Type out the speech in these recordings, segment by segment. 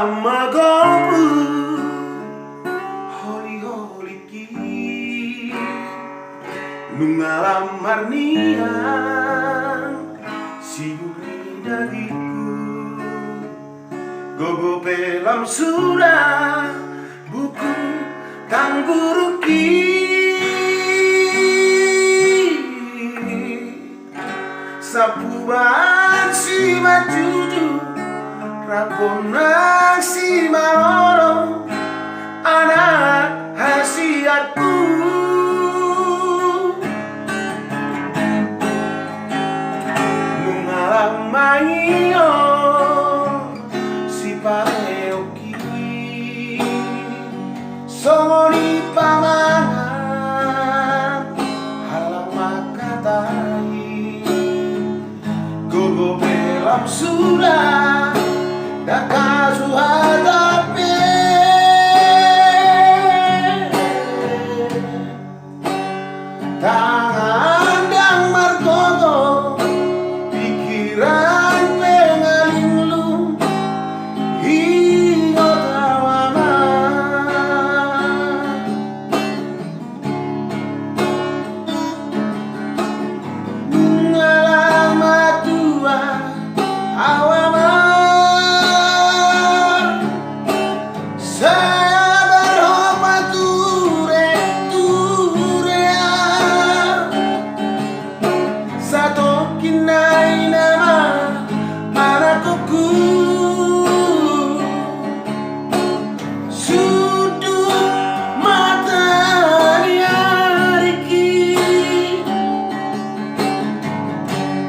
magopu holi ki nungalam marnian siguri dagiku gogo pelam sudah buku tangguruki sapuan si majuju raponang si malolo anak hasiatku mengalam maio si pareoki songoni pamangan halang makatai gogo belam sudah dakazu hadapi tangan dan margogo pikiran pengalinglu hingga tawana mengalama tua awama kinai nama anakku sudut mata liariki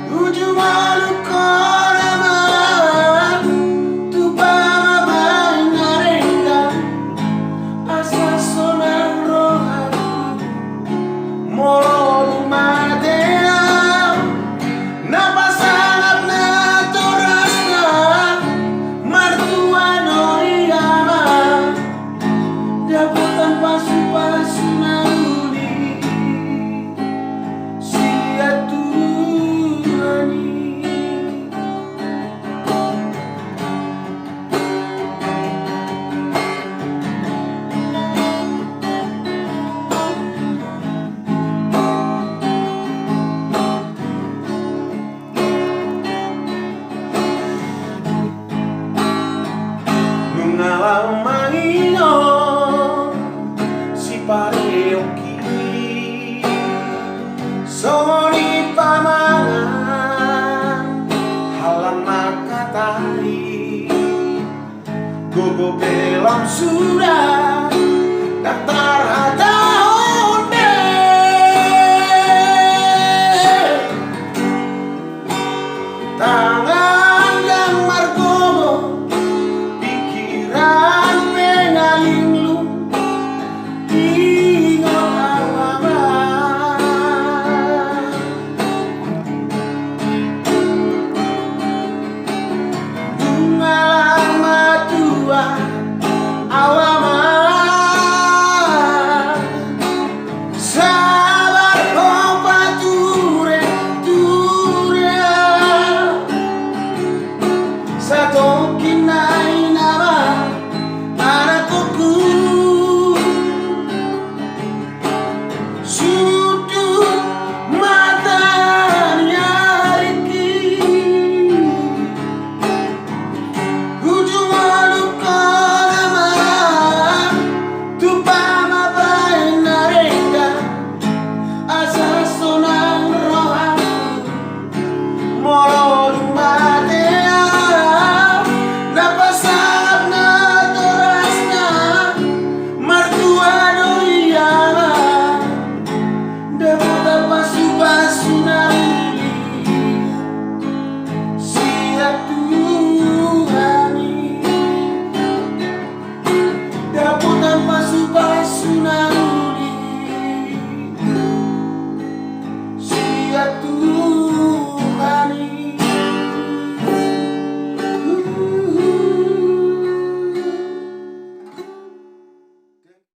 ujung malu korama tupama bangarenga asa sonang rohaku molu madea napa sangat naturasna martua noyama dapat tanpa pasu naruni siaturani mengalam maino si pareoki songoni pamangan halang makatai gogo pelam sudah